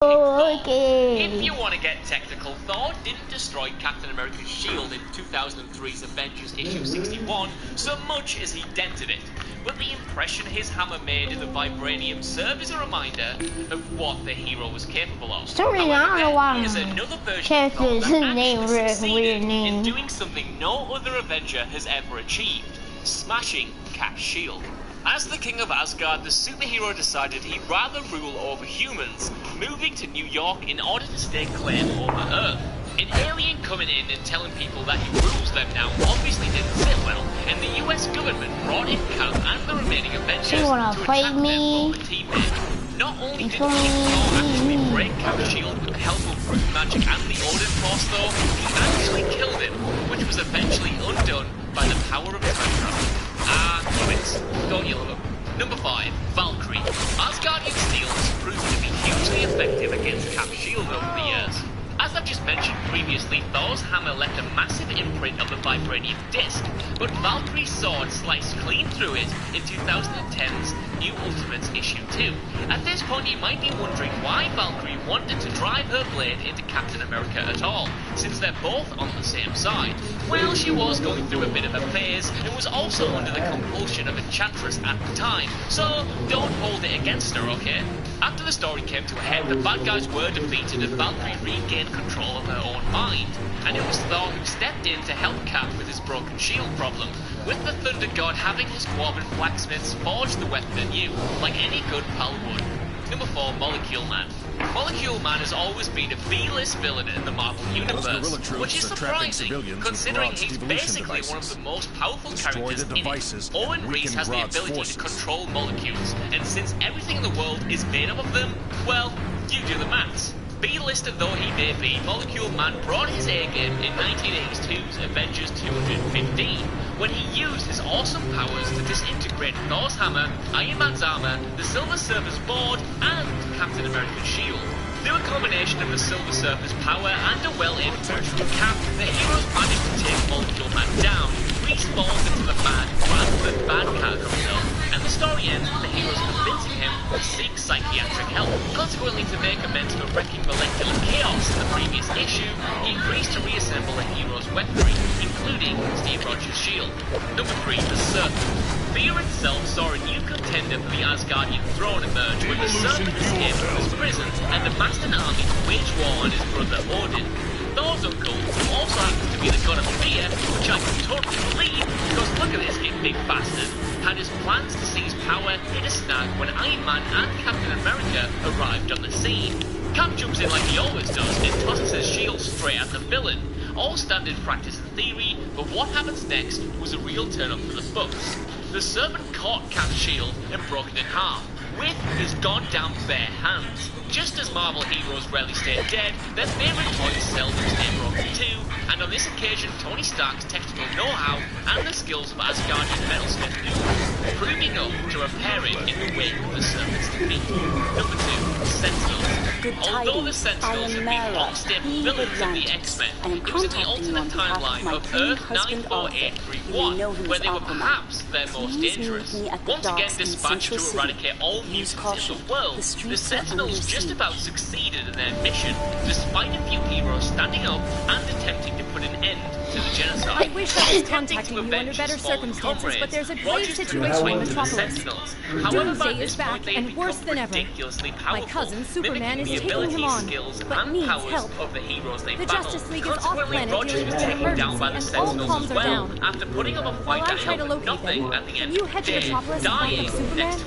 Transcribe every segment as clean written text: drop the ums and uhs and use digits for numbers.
Okay. If you want to get technical, Thor didn't destroy Captain America's shield in 2003's Avengers issue 61 so much as he dented it. But the impression his hammer made in the vibranium served as a reminder of what the hero was capable of. However, is another version of Thor that actually succeeded in doing something no other Avenger has ever achieved: smashing Cap's shield. As the king of Asgard, the superhero decided he'd rather rule over humans, moving to New York in order to stake claim over Earth. An alien coming in and telling people that he rules them now obviously didn't sit well, and the US government brought in Cap and the remaining Avengers to attack their fallen teammate. Not only did Thor actually break Cap's shield with the help of brute magic and the Odin Force though, he actually killed him, which was eventually undone by the power of Ragnarok. Quits. Don't yell at them. Number 5, Valkyrie. Asgardian steel has proven to be hugely effective against Cap's shield over the years. As I've just mentioned previously, Thor's hammer left a massive imprint of the vibranium disc, but Valkyrie's sword sliced clean through it in 2010's New Ultimates issue 2. At this point you might be wondering why Valkyrie wanted to drive her blade into Captain America at all, since they're both on the same side. Well, she was going through a bit of a phase, and was also under the compulsion of Enchantress at the time, so don't hold it against her, okay? After the story came to a head, the bad guys were defeated and Valkyrie regained control of her own mind, and it was Thor who stepped in to help Cap with his broken shield problem, with the Thunder God having his dwarven blacksmiths forge the weapon anew, like any good pal would. Number 4, Molecule Man. Molecule Man has always been a B-list villain in the Marvel Universe, which is surprising, considering he's basically one of the most powerful characters in it. Owen Reese has the ability to control molecules, and since everything in the world is made up of them, well, you do the maths. B-listed though he may be, Molecule Man brought his A-game in 1982's Avengers 215, when he used his awesome powers to disintegrate Thor's hammer, Iron Man's armor, the Silver Surfer's board, and Captain America's shield. Through a combination of the Silver Surfer's power and a well-aimed punch from Cap, the heroes managed to take Molecule Man down. Reese falls into the bad rather than bad character himself, and the story ends with the heroes convincing him to seek psychiatric help. Consequently, to make amends for wrecking molecular chaos in the previous issue, he agrees to reassemble the heroes' weaponry, including Steve Rogers' shield. Number 3, the Serpent. Fear itself saw a new contender for the Asgardian throne emerge when the Serpent escaped from his prison and amassed an army to wage war on his brother Odin. Thor's uncle, who also happens to be the god of fear, which I can totally believe, because look at this big bastard, had his plans to seize power in a snag when Iron Man and Captain America arrived on the scene. Cap jumps in like he always does and tosses his shield straight at the villain. All standard practice in theory, but what happens next was a real turn up for the books. The Serpent caught Cap's shield and broke it in half, with his goddamn bare hands. Just as Marvel heroes rarely stay dead, their favourite toys seldom stay broken too, and on this occasion Tony Stark's technical know-how and the skills of Asgardian metalsmith knew, proving up to repair it in the wake of the Serpent's defeat. Number 2, Sentinels. Although the Sentinels have been long-stable villains of the X-Men, it was in the alternate timeline of Earth 94831 where they were perhaps their most dangerous. Once again dispatched to eradicate all mutants in the world, the Sentinels just about succeeded in their mission, despite a few heroes standing up and attempting to put an end to the genocide. I wish I was contacting you under better circumstances, but there's a grave situation in Metropolis. Doomsday is back, and worse than ever. My cousin, Superman, is taking him on, but needs help. The Justice League is off-planet dealing with an emergency, and all comms are down. After putting up a fight While I try to locate them, can you head to Metropolis and find Superman?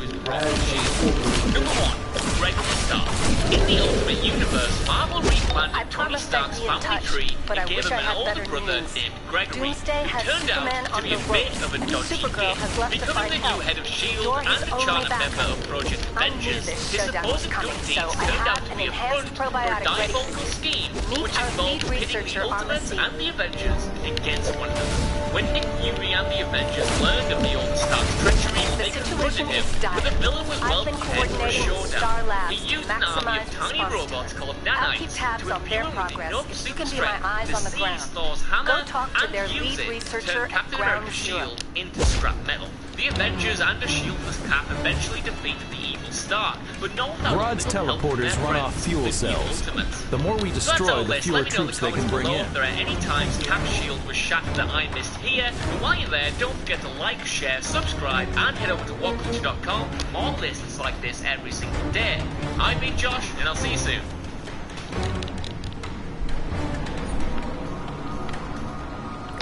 Number 1, Regular Star. In the Ultimate Universe, Marvel replanted Tony Stark's family tree and gave him an older brother named Gregory, who turned out to be a bit of a dodgy kid. Becoming the new head of S.H.I.E.L.D. and a charter member of Project Avengers, his supposed good deeds turned out to be a front for a diabolical scheme which involved pitting the Ultimates and the Avengers against one another. When Nick Fury and the Avengers learned of the old Stark's treachery, they confronted him, but the villain was well prepared for a showdown. He used an army of tiny robots called nanites to appear with enough super strength to seize Thor's hammer and use it to turn Captain America's shield into scrap metal. The Avengers and a shieldless Cap eventually defeated the evil the start, but no doubt Grodd's teleporters run off fuel cells. The more we destroy, the fewer troops they can bring in. If there are any times Cap's shield was shattered that I missed here, and while you're there, don't forget to like, share, subscribe, and head over to WhatCulture.com for more lists like this every single day. I've been Josh, and I'll see you soon.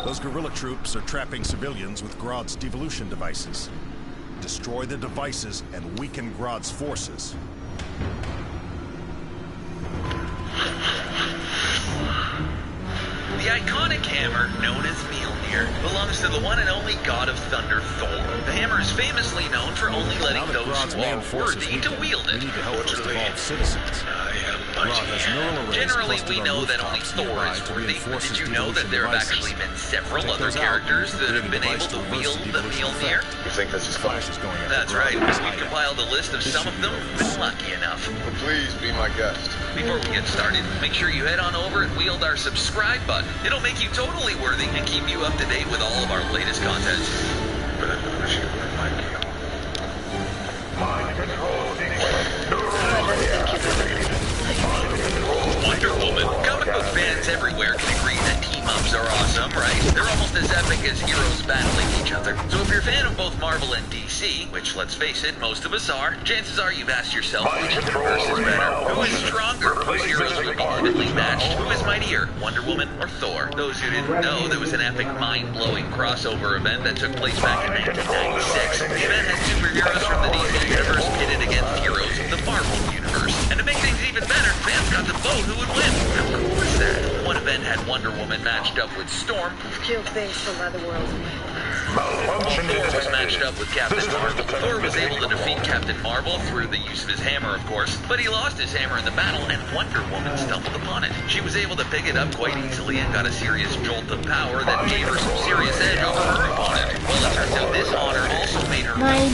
Those guerrilla troops are trapping civilians with Grodd's devolution devices. Destroy the devices and weaken Grodd's forces. The iconic hammer, known as Mjolnir, belongs to the one and only god of thunder, Thor. The hammer is famously known for only letting those who are worthy to wield it. We need to help those devolved citizens. Generally, we know that only Thor is worthy, but did you know that there have actually been several other characters that have been able to wield the Mjolnir? You think this is flash is going after That's right. We've compiled a list of some of them who've been lucky enough. Well, please be my guest. Before we get started, make sure you head on over and wield our subscribe button. It'll make you totally worthy and keep you up to date with all of our latest content. But I'm gonna shoot with my kill. Wonder Woman. Comic book fans everywhere can agree that team-ups are awesome, right? They're almost as epic as heroes battling each other. So if you're a fan of both Marvel and DC, which let's face it, most of us are, chances are you've asked yourself which universe is better. Who is stronger? Whose heroes will be evenly matched? Who is mightier, Wonder Woman or Thor? Those who didn't know, there was an epic mind-blowing crossover event that took place back in 1996. The event had superheroes from the DC universe pitted against heroes of the Marvel universe. And to make things even better, fans got to vote who would win. How cool is that? One event had Wonder Woman matched up with Storm. I've killed things from other worlds in my life. Thor was matched up with Captain Marvel. Thor was able to defeat Captain Marvel through the use of his hammer, of course, but he lost his hammer in the battle, and Wonder Woman stumbled upon it. She was able to pick it up quite easily and got a serious jolt of power that gave her some serious edge over her opponent. Well, it turns out this honor also made her because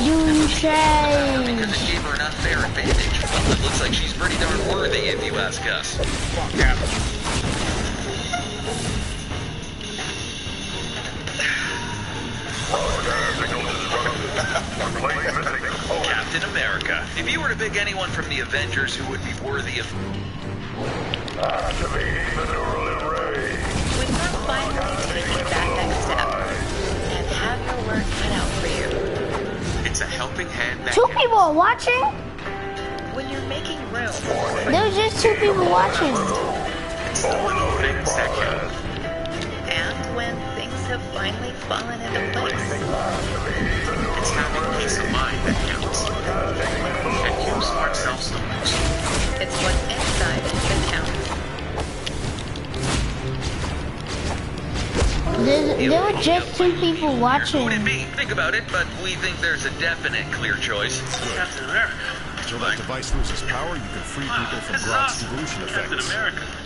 it gave her an unfair advantage. Well, it looks like she's pretty darn worthy, if you ask us. Captain America. If you were to pick anyone from the Avengers who would be worthy of... When you're finally taking that next step and have your work cut out for you. It's a helping hand that Two people are watching? When you're making room. There's just two people watching. It's the little things that count. And when things have finally fallen into place. It's having peace of mind that counts. And you smart selves the most. It's what's inside that counts. There were just two people watching. Who would it be? Think about it, but we think there's a definite clear choice. Captain America. Until that device loses power, you can free people from Grodd's devolution effects.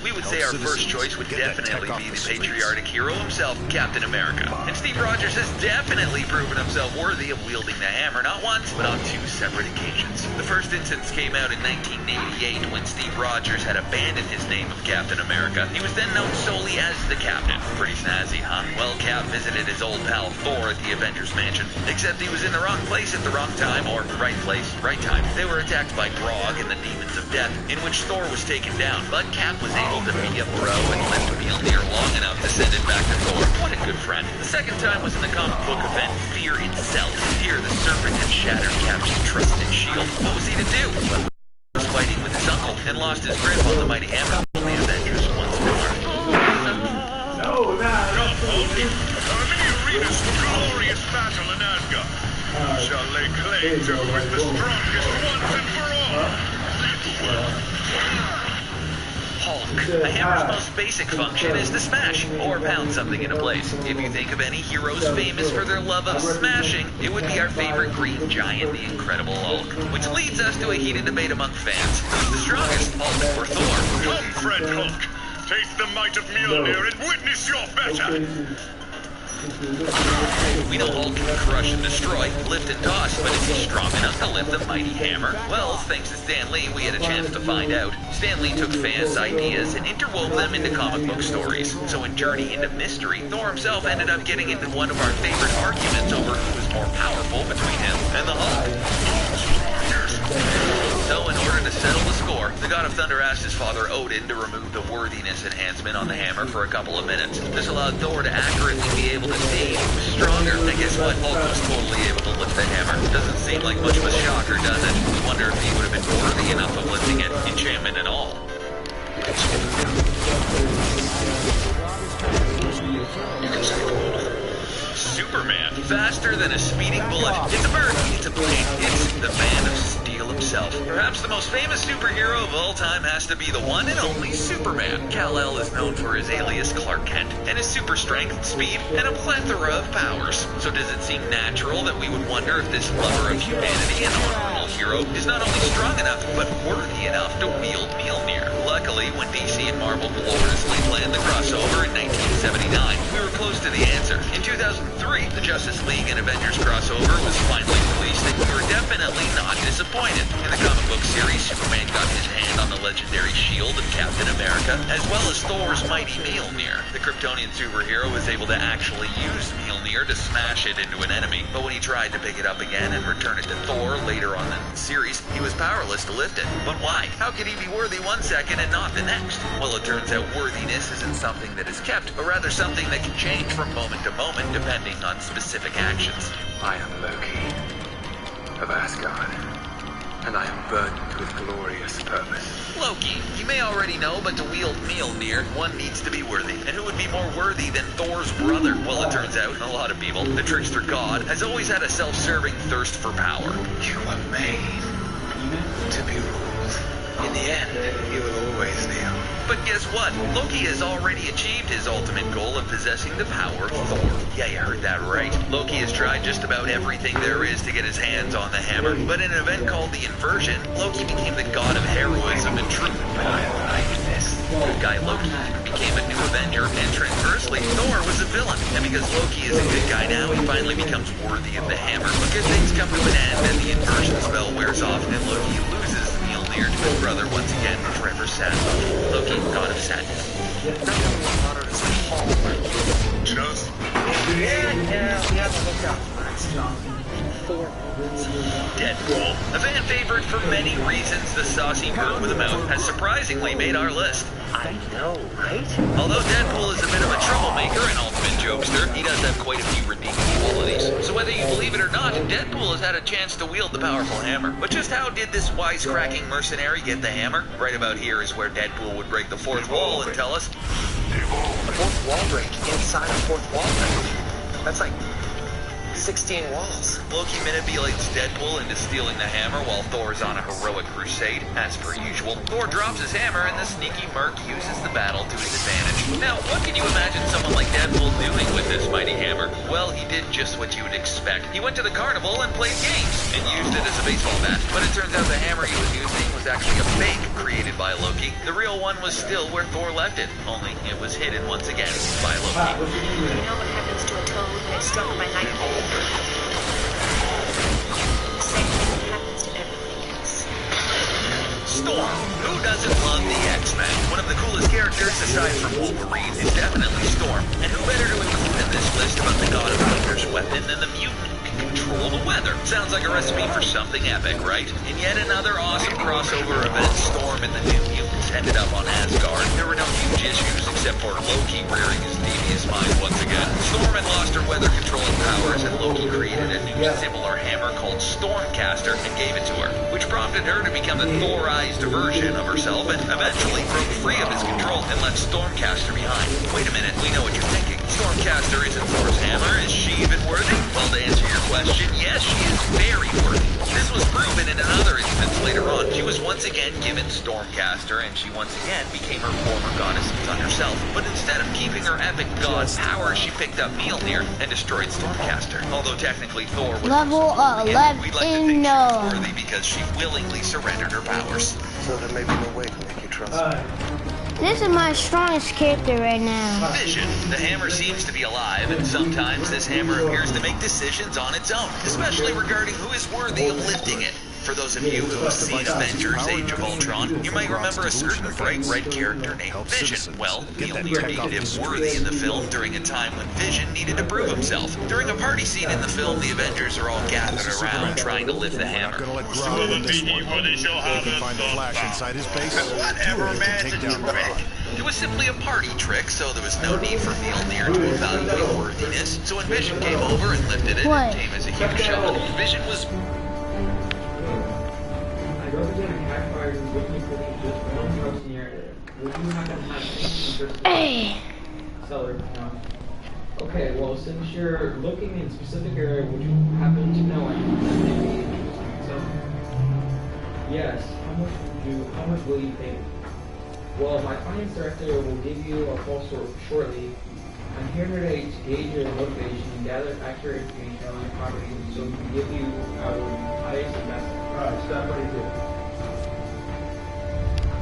We would say our first choice would definitely be the patriotic hero himself, Captain America. And Steve Rogers has definitely proven himself worthy of wielding the hammer not once, but on two separate occasions. The first instance came out in 1988 when Steve Rogers had abandoned his name of Captain America. He was then known solely as the Captain. Pretty snazzy, huh? Well, Cap visited his old pal Thor at the Avengers Mansion, except he was in the wrong place at the wrong time, or right place, right time. They were attacked by Grog and the Demons of Death, in which Thor was taken down, but Cap was able to be a bro and lift Mjolnir long enough to send it back to Thor. What a good friend. The second time was in the comic book event Fear Itself. Here, the serpent had shattered Cap's trusted shield. What was he to do? Well, he was fighting with his uncle and lost his grip on the mighty hammer. The Avengers once more. Arena's glorious battle in Asgard. Shall lay claim to who is the strongest once and for all. Hulk. The hammer's most basic function is to smash, or pound something into place. If you think of any heroes famous for their love of smashing, it would be our favorite green giant, the Incredible Hulk. Which leads us to a heated debate among fans. Who's the strongest, Hulk or Thor? Come, friend Hulk. Taste the might of Mjolnir and witness your better. We know Hulk can crush and destroy, lift and toss, but is he strong enough to lift the mighty hammer? Well, thanks to Stan Lee, we had a chance to find out. Stan Lee took fans' ideas and interwove them into comic book stories. So in Journey into Mystery, Thor himself ended up getting into one of our favorite arguments over who was more powerful between him and the Hulk. So in order to settle the score, the God of Thunder asked his father Odin to remove the worthiness enhancement on the hammer for a couple of minutes. This allowed Thor to accurately be able to see he was stronger. And guess what? Hulk was totally able to lift the hammer. Doesn't seem like much of a shocker, does it? We wonder if he would have been worthy enough of lifting it, enchantment and all. Superman, faster than a speeding bullet. It's a bird, it's a plane, it's the Man of Steel himself. Perhaps the most famous superhero of all time has to be the one and only Superman. Kal-El is known for his alias Clark Kent, and his super strength, speed, and a plethora of powers. So does it seem natural that we would wonder if this lover of humanity and honorable hero is not only strong enough, but worthy enough to wield Mjolnir? Luckily, when DC and Marvel gloriously planned the crossover in 1979, we were close to the answer. In 2003, the Justice League and Avengers crossover was finally released, and we were definitely not disappointed. In the comic book series, Superman got his hand on the legendary shield of Captain America, as well as Thor's mighty Mjolnir. The Kryptonian superhero was able to actually use Mjolnir to smash it into an enemy, but when he tried to pick it up again and return it to Thor later on in the series, he was powerless to lift it. But why? How could he be worthy one second and not the next? Well, it turns out worthiness isn't something that is kept, but rather something that can change from moment to moment depending on specific actions. I am Loki of Asgard, and I am burdened with glorious purpose. Loki. You may already know, but to wield Mjolnir, one needs to be worthy. And who would be more worthy than Thor's brother? Well, it turns out, a lot of people, the trickster god, has always had a self-serving thirst for power. You were made to be ruled. In the end, you will always kneel. But guess what? Loki has already achieved his ultimate goal of possessing the power of Thor. Yeah, you heard that right. Loki has tried just about everything there is to get his hands on the hammer, but in an event called the Inversion, Loki became the god of heroism and truth. But I like this. Good guy Loki became a new Avenger, and transversely, Thor was a villain. And because Loki is a good guy now, he finally becomes worthy of the hammer. But good things come to an end, and the Inversion spell wears off, and Loki loses Mjolnir to his brother once again, forever sad Loki, god of sadness. Just Deadpool. A fan favorite for many reasons, the saucy bird with a mouth has surprisingly made our list. I know, right? Although Deadpool is a bit of a troublemaker and ultimate jokester, he does have quite a few redeeming qualities. So whether you believe it or not, Deadpool has had a chance to wield the powerful hammer. But just how did this wisecracking mercenary get the hammer? Right about here is where Deadpool would break the fourth wall and tell us. The fourth wall break inside a fourth wall break. That's like 16 walls. Loki manipulates Deadpool into stealing the hammer while Thor's on a heroic crusade. As per usual, Thor drops his hammer and the sneaky merc uses the battle to his advantage. Now, what can you imagine someone like Deadpool doing with this mighty hammer? Well, he did just what you would expect. He went to the carnival and played games and used it as a baseball bat. But it turns out the hammer he was using was actually a fake created by Loki. The real one was still where Thor left it, only it was hidden once again by Loki. You know what happens to a toad when it's struck by lightning? Storm. Who doesn't love the X-Men? One of the coolest characters aside from Wolverine is definitely Storm. And who better to include in this list about the God of Thunder's weapon than the mutant who can control the weather? Sounds like a recipe for something epic, right? In yet another awesome crossover event, Storm and the New Mutants ended up on Asgard. There were no huge issues except for Loki rearing his devious mind once again. Storm had lost her weather controlling powers and Loki created a new similar hammer called Stormcaster and gave it to her, which prompted her to become the Thorized version of herself and eventually broke free of his control and left Stormcaster behind. Wait a minute, we know what you're thinking. Stormcaster isn't Thor's hammer. Is she even worthy? Well, to answer your question, yes, she is very worthy. This was proven in another instance later on. She was once again given Stormcaster, and she once again became her former goddess Thunder herself. But instead of keeping her epic god power, she picked up Mjolnir and destroyed Stormcaster. Although technically Thor was level 11. We'd like to think she was worthy because she willingly surrendered her powers. So there may be no way to make you trust me. This is my strongest character right now. Vision. The hammer seems to be alive, and sometimes this hammer appears to make decisions on its own, especially regarding who is worthy of lifting it. For those of you who have seen Avengers Age of Ultron, you might remember a certain bright red character named Vision. Well, Mjolnir deemed him worthy in the film during a time when Vision needed to prove himself. During a party scene in the film, the Avengers are all gathered around trying to lift the hammer. Whatever, man, it's a trick. It was simply a party trick, so there was no need for Mjolnir to evaluate worthiness. So when Vision came over and lifted it, it came as a huge shock. Vision was... Hey! Okay, well, since you're looking in a specific area, would you happen to know anything? So, yes. How much will you pay? Well, my finance director will give you a call shortly. I'm here today to gauge your motivation and gather accurate information on your property so we can give you our highest and best. Alright, stop right there.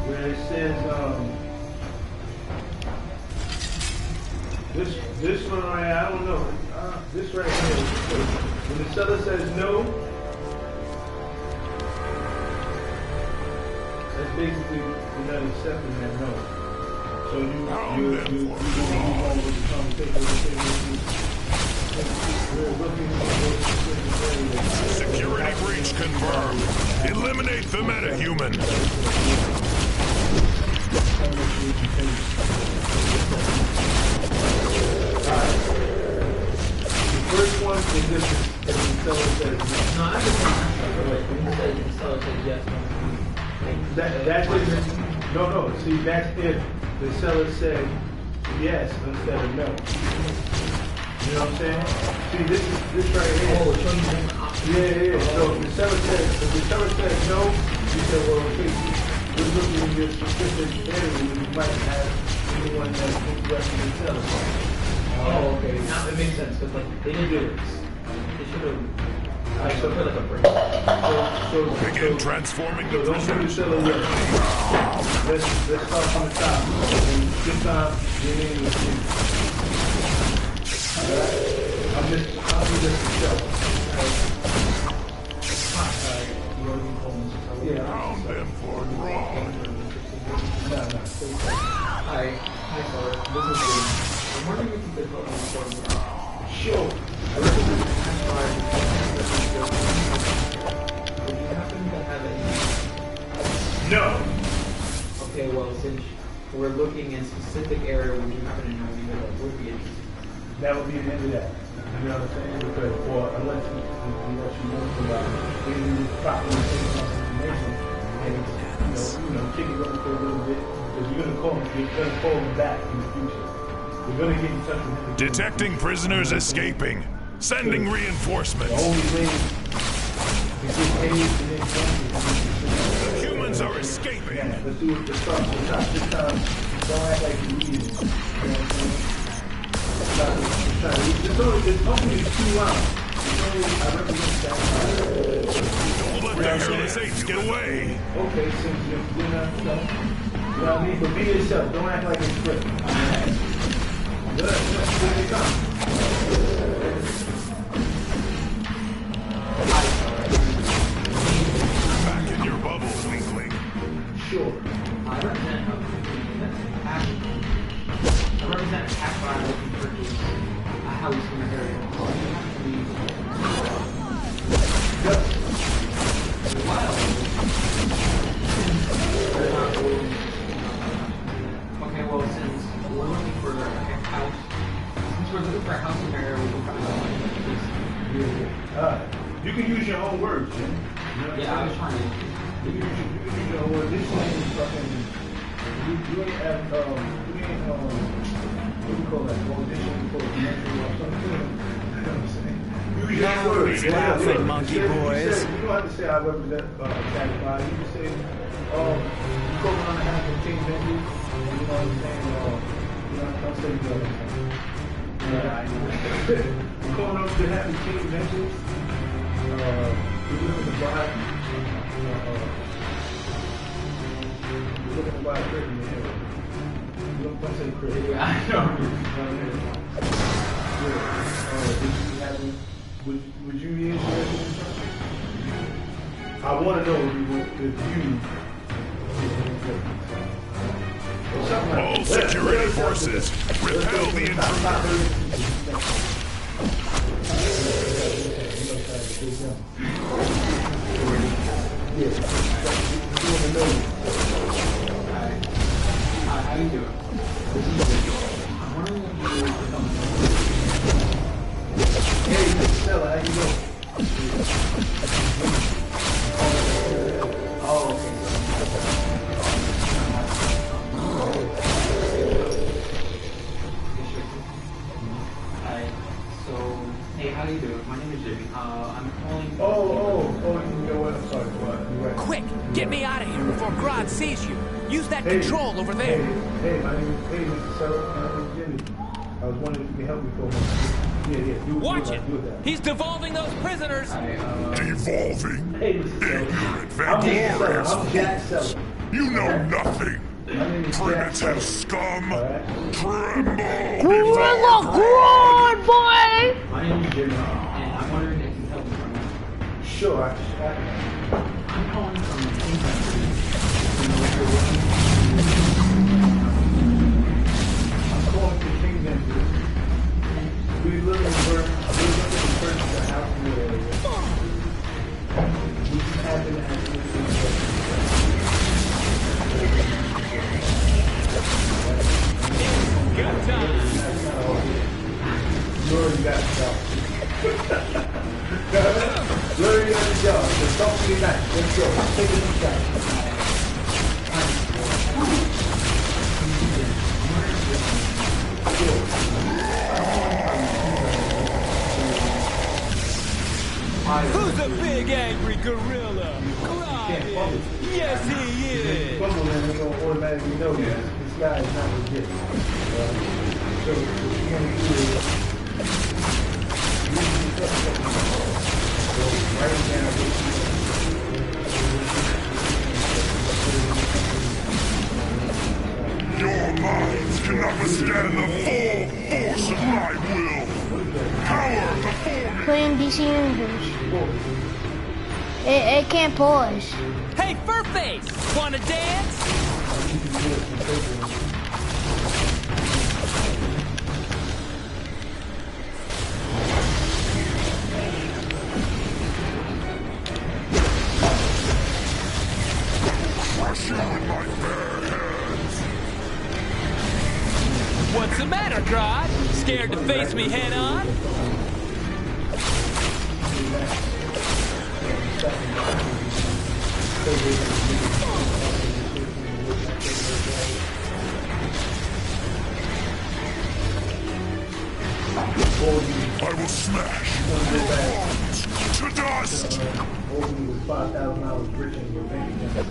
Where it says, this one right here, I don't know. This right here, when the seller says no, that's basically you're not accepting that no. So you go on with the conversation. We're looking for security breach confirmed. Eliminate the metahuman. The first one is just as the seller says no. I understand. When you say the seller says yes, that's it. No. See, that's if the seller said yes instead of no. You know what I'm saying? See, this right here. Oh, it's showing you different options. Yeah. So if the seller said no, you said, well, okay, we're looking in your specific area. You might have anyone that's interested in selling. Oh, okay. Now it makes sense because like they didn't do it. They should have. So put like a break. Begin transforming the don't prisoner. do the seller yet. Let's start from the top. And this time, your name is Jim. Alright? I'll do this myself. Pound them for wrong. Hi, sir. This is Jim. I'm wondering if you could put on the phone. Sure. I recommend Would you happen to have any? No. Okay, well, since we're looking in a specific area, would you happen to know any that would be interested? That would be the end of that. You know what I'm saying? Because, or unless you know about giving you properly information and kick it over for a little bit, because you're gonna call them back in the future. We're gonna get in touch with him. Detecting prisoners escaping. Sending reinforcements. The only way to get any the humans are escaping. Yeah, let's do it. Let's start from the top. This time, don't act like you need it. You know what I'm saying? It's only 2 rounds. I represent that. Don't let the hairless apes get away. Okay, since you're not, you know what I mean? But be yourself. Don't act like it's scripted. Good. Here they come. Back in your bubble, weakling. Sure. I represent a tax buyer looking to purchase a house in the area. Okay, well, since we're looking for a house, for a house in the area, we're looking for you can use your own words, Jim. Yeah, I was trying to. You can use your own words. This thing is fucking. You ain't have, what do you call that? Audition for a commercial or something. You know what I'm saying? Use your words. Laughing, monkey boys. You don't have to say I represent Satisfied. You can say, you go around and have some change venues. You know what I'm saying? I'll say you know. You're going up to have change venues. You're looking to buy. You're looking to buy a crib in the area. You don't say crib. Yeah, I know. Would you be interested in something? I want to know if you. All security forces, repel the intruder. How you doing? I'm wondering if you would come. Hey, Mr. Stella, how you doing? Oh, okay. Hi. So, hey, how you doing? My name is Jimmy. I'm calling. You know what? I'm sorry. You're right. Quick, get me out of here before Grodd sees you. Use that control over there. Hey, my name is Mr. Stella. My name is Jimmy. I was wondering if you can help me for a moment. Yeah. Watch it. He's devolving those prisoners. Devolving? Hey, Mr. Ignorant, vainglorious I'm Jack fools. Seller. You know nothing. Primitive scum. Tremble. Gorilla Grodd, boy! My name is Jimmy, and I'm wondering if you can help me. Sure, I'm calling from the I'm calling to King's Entry. We live in the house in the area. We just happen to have Good time. You already got the job. You already got the job. So don't be nice. Let's go. Take a shot. Who's a big angry gorilla? Grodd is. Yes, he is. Fumble and we don't automatically know this guy is not legit. So what you want to do is write it down. Your minds cannot withstand the full force of my will. Power before me. Playing DC Universe. It can't pause. Hey, Furface! Wanna dance? Crush you with my bare hands. What's the matter, Grodd? Scared to face me head on? I will smash your bones to dust. Was $5,000 richer in your bank account.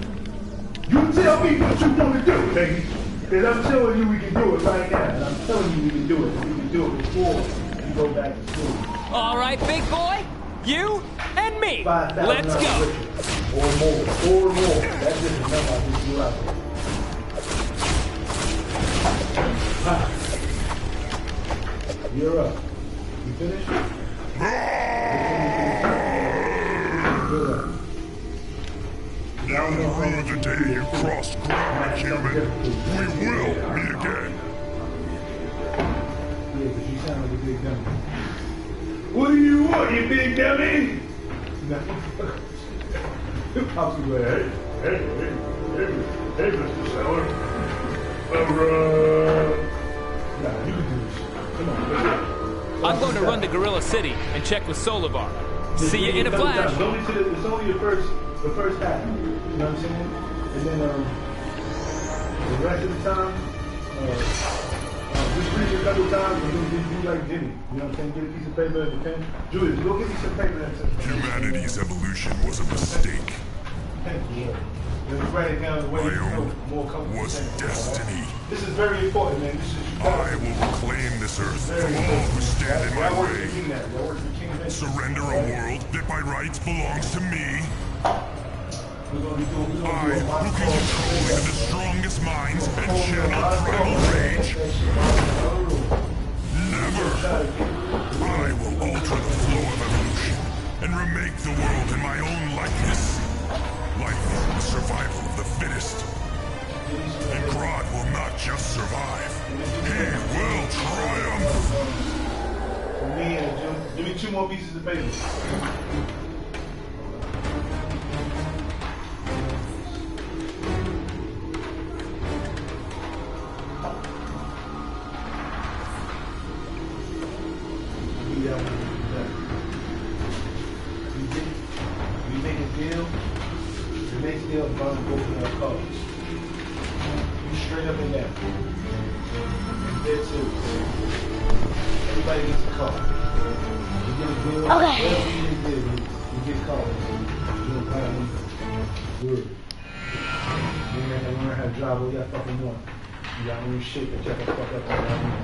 You tell me what you want to do, baby. Because I'm telling you we can do it right now. And I'm telling you we can do it. We can do it before you go back to school. All right, big boy. You and me. Let's go. Richer. Or more. That's just the number I think you out there. You're up. You finished? Now the rue the day you crossed ground, human. We will meet again. Yeah, but you sound like a big dummy. What do you want, you big dummy? Pops is like, hey, Mr. Seller. Nah, you can do this. Come on, let's go. I'm going to run to Gorilla City and check with Solivar. See you in a flash. It's only the first half. You know what I'm saying? And then the rest of the time, just read it a couple times and then do like Jimmy. You know what I'm saying? Get a piece of paper and a pen. Julius, go get me some paper and some. Humanity's evolution was a mistake. Thank you. Let's write it down the way you feel more comfortable. Was destiny. This is very important, man. This is. I will reclaim this earth from all who stand in my way. Surrender a world that by rights belongs to me. I, who can control even the strongest minds and channel primal rage. Never. I will alter the flow of evolution and remake the world in my own likeness. Life is survival of the fittest. And Grodd will not just survive. He will triumph! Me and Jim, give me 2 more pieces of paper. We make a deal. The next deal is going to go for our colors. You straight up and down. And dead serious. Everybody gets a call. You get a deal. Okay. Whatever you did, you get calls. You don't buy them. Good. You ain't got to learn how to drive all that fucking one. You got to shit that you have to fuck up all that one.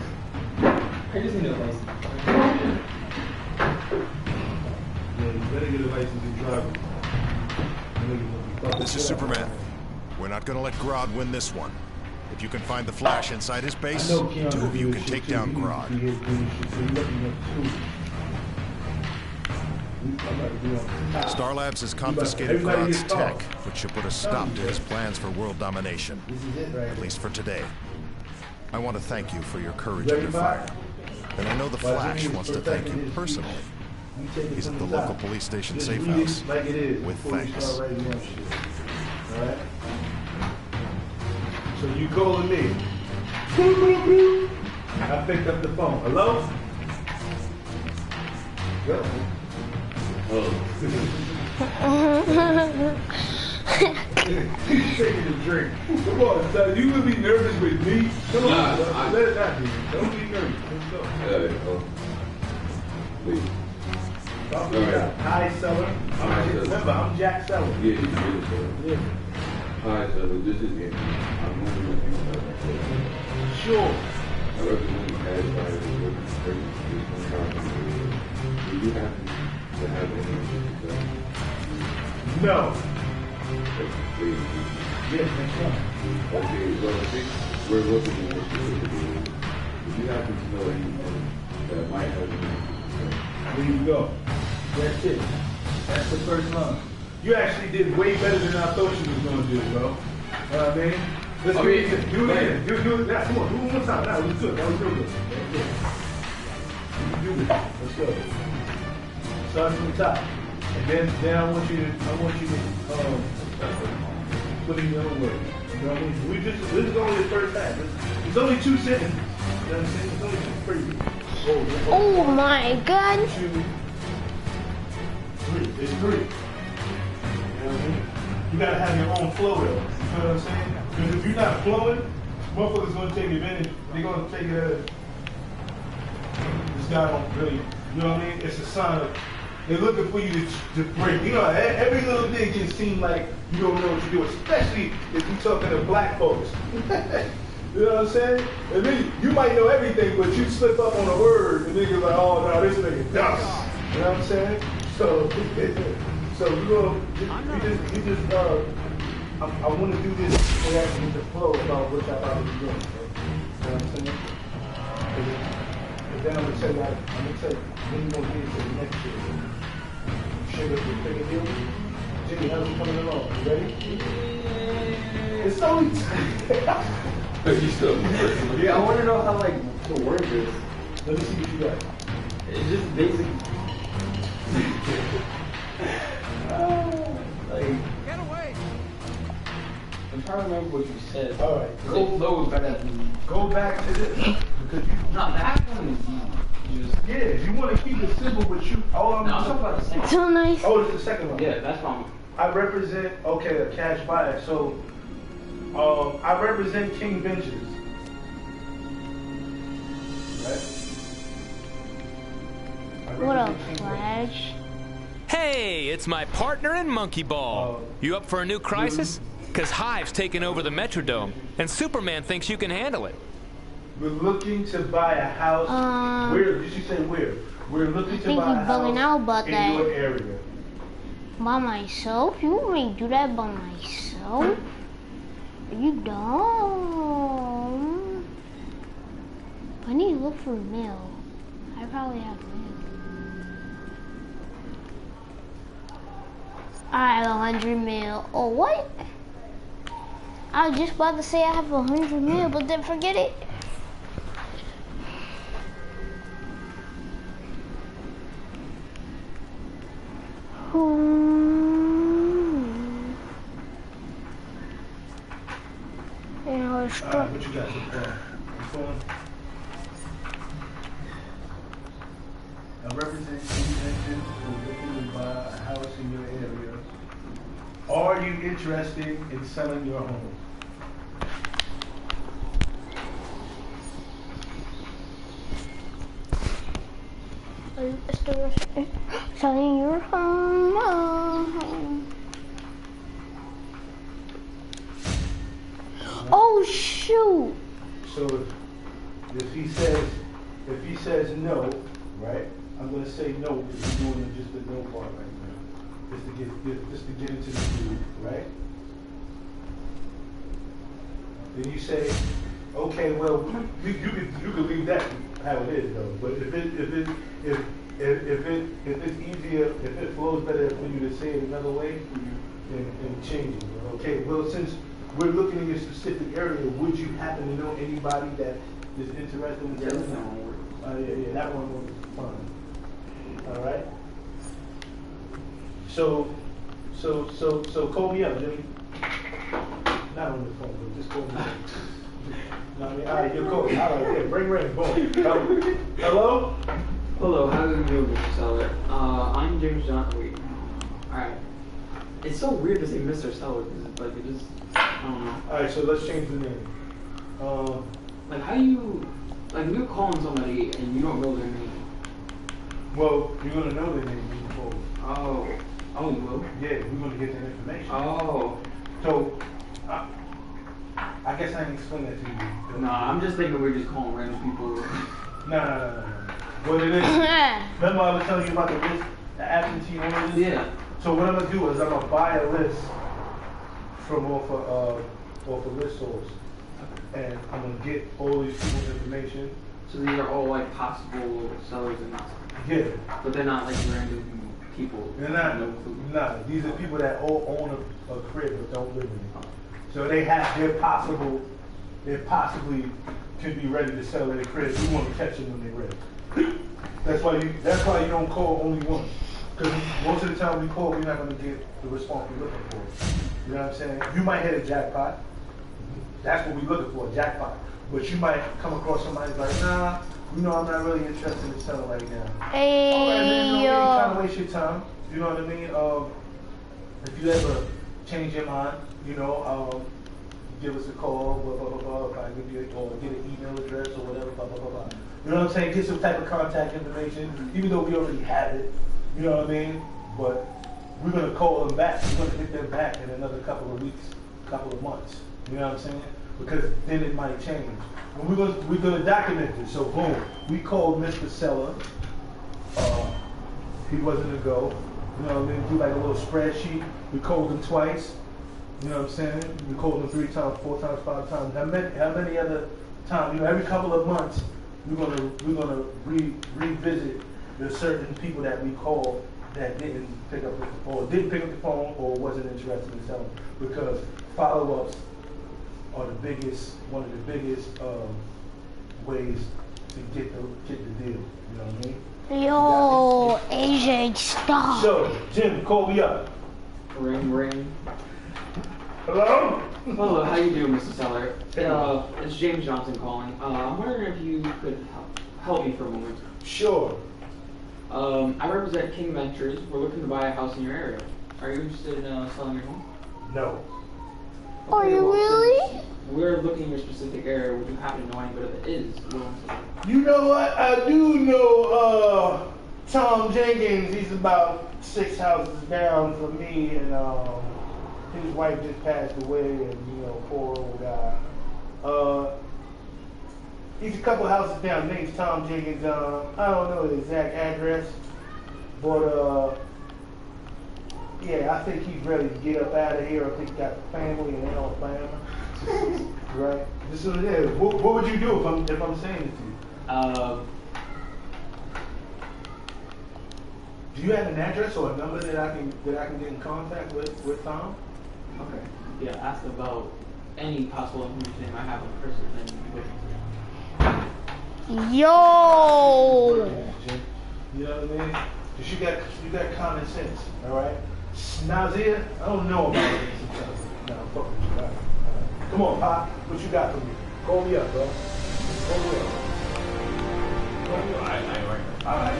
I just need a license. Yeah, you better get a license and drive. This is Superman. We're not gonna let Grodd win this one. If you can find the Flash inside his base, 2 of you can take down Grodd. Star Labs has confiscated Grodd's tech, which should put a stop to his plans for world domination. At least for today. I want to thank you for your courage under fire. And I know the Flash wants to thank you personally. He's at the local police station safe house with thanks. Alright? So you calling me. I picked up the phone. Hello? Go. He's taking a drink. Come on, son. You would be nervous with me. Come on, let it happen. Don't be nervous. Let's go. Please. Hi, Seller. Remember, I'm Jack Seller. Yeah, he's good, sir. Yeah. Hi, Seller. This is me. I'm moving with you. Sure. I recommend you guys buy the working space. Do you happen to have any issues? No. Please. Yes, next one. Okay, well, I think we're looking at what specifically. If you happen to know anyone that might have any issues, there you go. That's it. That's the first line. You actually did way better than I thought you was gonna do, bro. Know what I mean? Let's do it again. Do it again. Do it. Come on, do it one more time. That was good. That was real good. That's it. You can do it. Let's go. Start from the top. And then I want you to put it your own way. You know what I mean? This is only the first half. It's only 2 sentences. You know what I'm saying? It's only 2 phrases. Oh my god. 2, 3. It's 3. You know what I mean? You gotta have your own flow though. You know what I'm saying? Because if you're not flowing, motherfuckers gonna take advantage. They're gonna take it as this guy don't really, you know what I mean? It's a sign of they're looking for you to break. You know, every little thing can seem like you don't know what you're doing, especially if you're talking to black folks. You know what I'm saying? And then you might know everything, but you slip up on a word, and niggas like, oh no, this nigga dumb. You know what I'm saying? So you go, I want to do this so that I can get the flow about what y'all about to be doing. You know what I'm saying? And then I'm gonna tell you, then you're gonna get into the next shit. Sugar, you take a deal? Jimmy, how's it coming along? You ready? It's only you still yeah, I want to know how like the word is. Let me see what you got. It's just basic. Like, Get away! I'm trying to remember what you said. All right, go back to this because no, that one is yeah, you want to keep it simple, but you. I'm talking about the second. So nice. Oh, it's the second one. Yeah, that's wrong. I represent a cash buyer, so I represent King Ventures. Right? What up, Flash? Hey, it's my partner in Monkey Ball. You up for a new crisis? Because Hive's taken over the Metrodome, and Superman thinks you can handle it. We're looking to buy a house. Where? Did you say where? We're looking to buy a house about in that. your area. By myself? You want me to do that by myself? Are you dumb? I need to look for mail. I probably have mail. I have 100 mil. Oh, what? I was just about to say I have 100 mil, but then forget it. What you got so far? A representation agent who's looking to buy a house in your area. Are you interested in selling your home? Are you interested in selling your home? Oh shoot! So if he says no, right? I'm gonna say no because we're doing just the no part right now. Just to get into the food, right? Then you say, okay, well, you could leave that how it is though. But if it's easier, if it flows better for you to say it another way, then change it. Okay, well, since we're looking in a specific area, would you happen to know anybody that is interested in selling that one? Yeah, that one was fine. All right. So call me up, Jimmy. Not on the phone, but just call me up. No, I mean, all right, you're calling. All right, yeah, ring, boom. Hello? Hello, how do you do, Mr. Seller? I'm James Johnson. Wait. Alright. It's so weird to say Mr. Seller because it's like, it just, I don't know. Alright, so let's change the name. Like, how do you, like, you're calling somebody and you don't know their name. Well, you're going to know their name when you call. Oh, you will? Yeah, we're going to get that information. Oh. So, I guess I didn't explain that to you. Nah, I'm just thinking we're just calling random people. No. What it is, remember I was telling you about the list, the absentee owners? Yeah. So what I'm going to do is I'm going to buy a list from off of list source. And I'm going to get all these people's information. So these are all like possible sellers and not. Yeah. But they're not like random people. They're not. Nah, these are people that all own a crib but don't live in it. So they're possibly could be ready to sell their crib. We want to catch them when they're ready. That's why you don't call only one. Because most of the time we call, we're not going to get the response we're looking for. You know what I'm saying? You might hit a jackpot. That's what we're looking for, a jackpot. But you might come across somebody like, nah, I'm not really interested in selling right now. Hey, all right, man, you ain't trying to waste your time. You know what I mean? If you ever change your mind, give us a call, blah, blah, blah, blah. If I give you, or get an email address or whatever, blah, blah, blah, blah. You know what I'm saying? Get some type of contact information, even though we already have it. You know what I mean? But we're going to call them back. We're going to get them back in another couple of weeks, couple of months. You know what I'm saying? Because then it might change. And we're going to document this. So boom, we called Mr. Seller. He wasn't a go. You know what I mean? Do like a little spreadsheet. We called him twice. You know what I'm saying? We called him 3 times, 4 times, 5 times. How many other times? Every couple of months, we're gonna revisit the certain people that we called that didn't pick up the phone or wasn't interested in selling, because follow-ups are one of the biggest ways to get the deal. You know what I mean? Yo, AJ, stop. So, Jim, call me up. Ring. Hello? Hello, how you doing, Mr. Seller? It's James Johnson calling. I'm wondering if you could help me for a moment. Sure. I represent King Ventures. We're looking to buy a house in your area. Are you interested in selling your home? No. Okay, are you really? We're looking in your specific area. Would you happen to know anybody that is willing to? You know what? I do know Tom Jenkins. He's about 6 houses down from me, and his wife just passed away, and poor old guy. He's a couple houses down. His name's Tom Jenkins. I don't know the exact address, but yeah, I think he's ready to get up out of here. I think he's got family in Alabama. Right? This is what it is. What would you do if I'm saying it to you? Do you have an address or a number that I can get in contact with Tom? Okay. Yeah, ask about any possible information they might have on the person, and Yo! You know what I mean? Because you got common sense, all right? Nazir, I don't know about it sometimes. No, I'm fucking with you. All right. Come on, Pop. What you got for me? Call me up, bro. Call me up. Call me up. All right.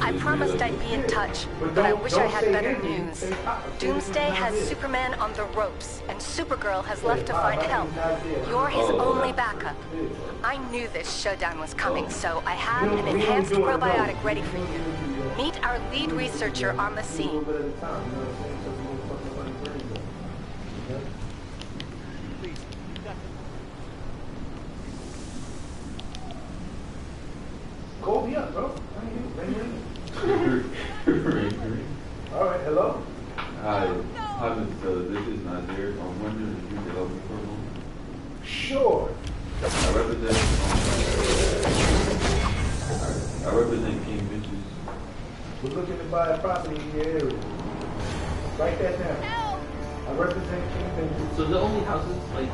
I promised I'd be in touch, but I wish I had better news. Doomsday has Superman on the ropes, and Supergirl has left to find help. You're his only backup. I knew this showdown was coming, so I have an enhanced probiotic ready for you. Meet our lead researcher on the scene. Call me up, bro. All right, hello? Hi, Mr. This is Nazir. I'm wondering if you could help me for a moment. Sure. I represent King Ventures. We're looking to buy a property in your area. Write that down. I represent King Ventures. So the only houses, like,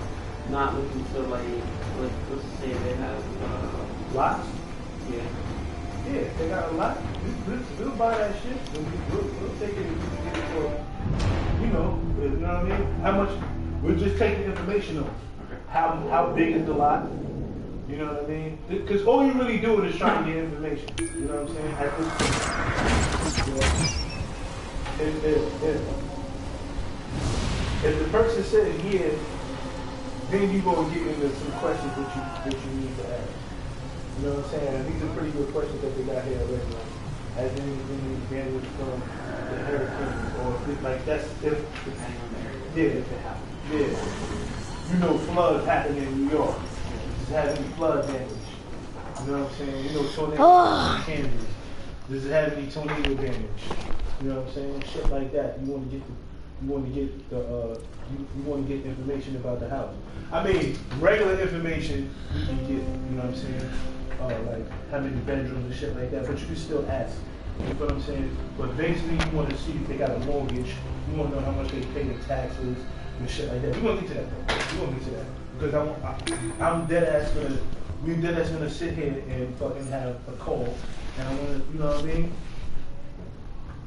not looking to, like let's say they have, lots? Yeah. Yeah, they got a lot. We'll buy that shit. We'll take it and get it for, you know what I mean? How much? We'll just take the information on. Okay. How big is the lot? You know what I mean? Because all you're really doing is trying to get information. You know what I'm saying? At this point, if the person says yeah, then you're going to get into some questions that you need to ask. You know what I'm saying? And these are pretty good questions that they got here already. Like, has any damage from the hurricanes? Or if, like, that's if depending on the area. Yeah. If it happens. Yeah. You know, floods happen in New York. Does it have any flood damage? You know what I'm saying? You know, tornadoes in Kansas. Does it have any tornado damage? You know what I'm saying? Shit like that. You want to get information about the house. I mean, regular information you can get, you know what I'm saying? Like how many bedrooms and shit like that, but you can still ask. You know what I'm saying? But basically, you want to see if they got a mortgage. You want to know how much they pay in taxes and shit like that. We're gonna get to that. We're gonna get to that because I'm dead ass gonna sit here and fucking have a call, and I want to, you know what I mean?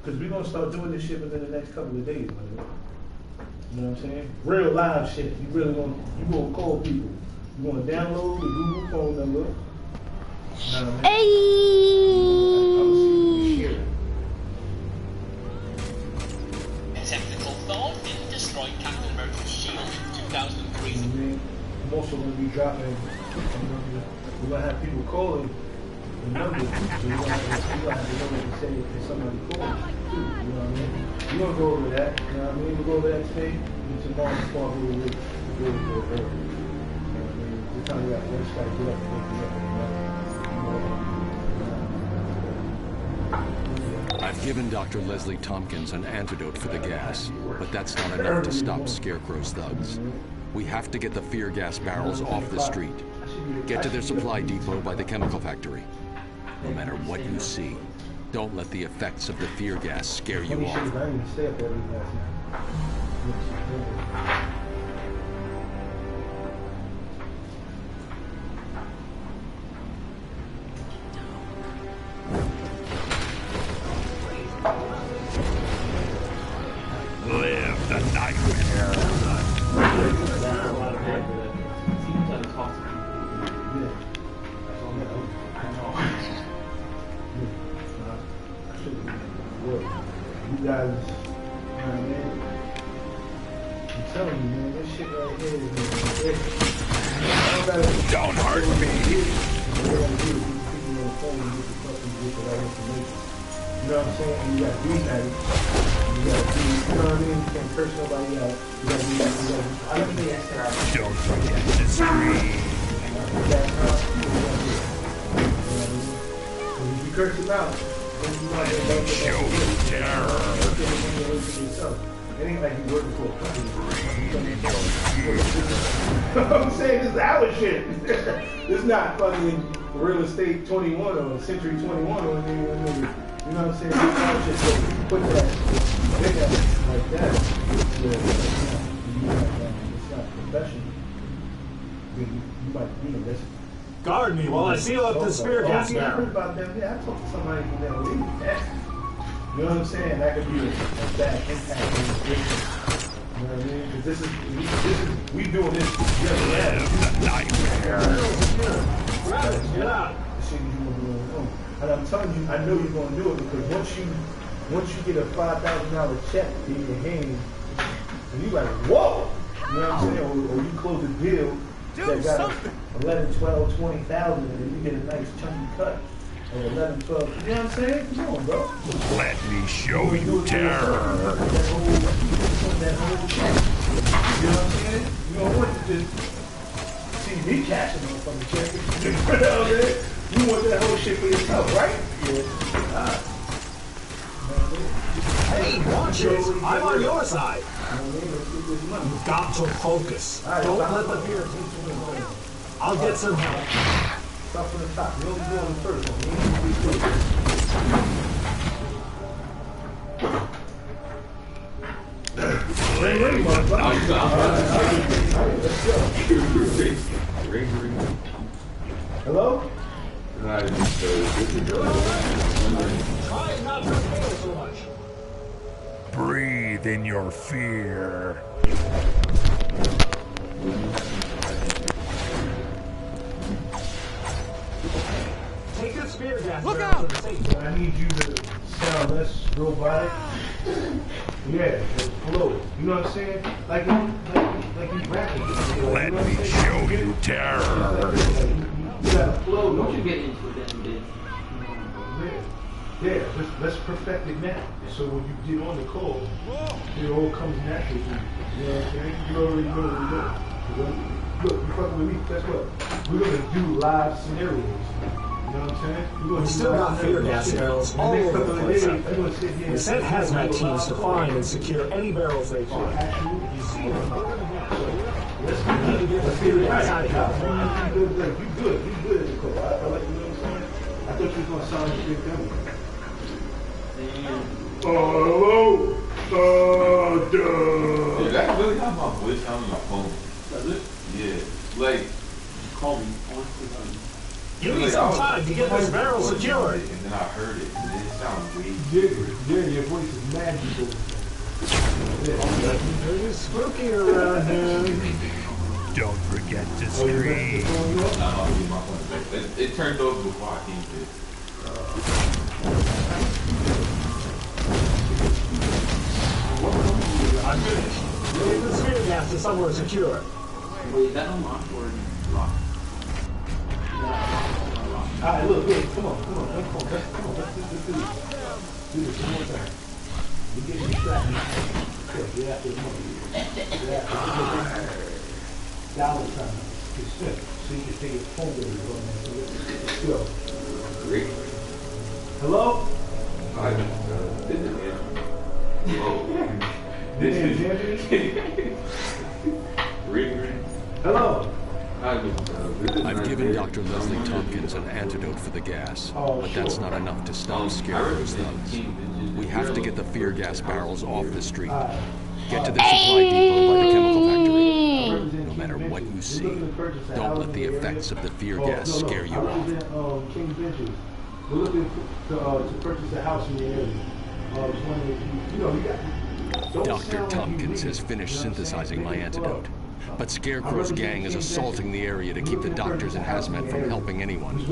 Because we're gonna start doing this shit within the next couple of days, man. You know what I'm saying? Real live shit. You gonna call people. You gonna download the Google phone number. Hey! Technical Thor didn't destroy Captain America's shield in 2003. I'm also gonna be dropping. We're gonna have people calling the numbers. So you're gonna have the number to say if somebody calls too. You know what I mean? We're gonna go over that. You know what I mean? We'll go over that today. And tomorrow, we will go over it. You know what I mean? This time we got to get up and wake you up. I've given Dr. Leslie Tompkins an antidote for the gas, but that's not enough to stop Scarecrow's thugs. We have to get the fear gas barrels off the street. Get to their supply depot by the chemical factory. No matter what you see, don't let the effects of the fear gas scare you off. Live the nightmare. You guys, you know what I mean? I'm telling you, man, this shit right here is Don't hurt me. You know what I'm saying? And you got these nights. You got these, you know what I mean? You can't curse nobody out. You got these, I don't think that's that. Don't forget to scream. If you curse him out, then you might show terror. It ain't like you working for a company. I'm saying this is our shit. It's not fucking real estate 21 or Century 21 or anything. You know what I'm saying? You just put that like that. It's not professional. You might, that's. Guard me while I seal up the spear gas barrel. I heard barrel. about them. Yeah, I talked to somebody from there. You know what I'm saying? That could be a bad impact on the business. You know what I mean? Because this is we doing this together. Get out. And I'm telling you, I know you're gonna do it because once you get a $5,000 check in your hand, and you like, whoa! You know what I'm saying? Or you close a deal that got 11, 12, 20,000, and then you get a nice chunky cut. Or 11, 12. You know what I'm saying? Come on, bro. Let me show you terror. That whole check. You know what I'm saying? You don't want to just see me cashing on from the check. You know what I'm saying? You want that whole shit for yourself, right? Yeah. Hey, watch it. I'm on your side. You've got to focus. Don't let the fear. I'll get some help. Start from the top. You only do on the first one. Hello? Try not to feel so much. Breathe in your fear. Take the spear gas. Look out! I need you to sound less robotic. Yeah, flow. You know what I'm saying? Like you rapping. Let me show you terror. You gotta flow. Don't you get into that, bitch? Yeah, let's perfect it now. So when you get on the call, it all comes naturally. You know what I'm saying? You already know what we're doing. Look, you fucking with me. Guess what? We're gonna do live scenarios. You know what I'm saying? We still got fear gas barrels all over the place. We sent hazmat teams to find and secure any barrels they find. You see them. We need to get the fear gas out of here. You good at the call. I like, you know what I'm saying? I thought you was gonna sound like a big dummy. hello? Yeah, that really got my voice on your phone. Does it? Yeah. Like, call me. You need some time to get this barrel secured. And then I heard it, and it sounded weird. Yeah, your voice is magical. It's spooky around here. Don't forget to scream. It turned over before I came to it. I'm finished. Get the spear gas to somewhere secure. Wait, that unlocked or locked? Alright, look, come on, let's do this. Do this one more time. We're getting distracted. Get after the money. Get after dollar time. So you can take your phone with you. Let's go. Great. Hello? Hello? I've given Dr. Leslie Tompkins an antidote for the gas, but that's not enough to stop Scarecrow's thugs. We have to get the fear gas barrels off the street. Get to the supply depot by the chemical factory. No matter what you see, don't let the effects of the fear gas scare you off. We're looking to purchase a house in the area. Dr. Tompkins has finished synthesizing my antidote, but Scarecrow's gang is assaulting the area to keep the doctors and hazmat from helping anyone.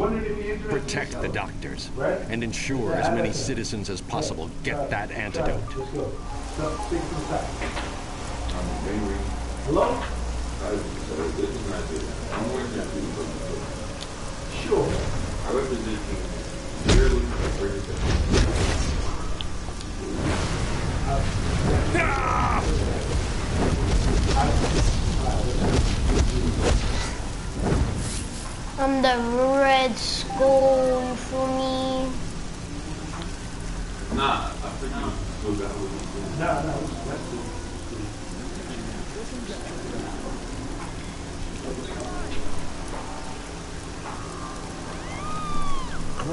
Protect the doctors, and ensure as many citizens as possible get that antidote. Hello? Sure. I represent clearly I'm the red skull for me. Nah, I think you still got what No, that's cool.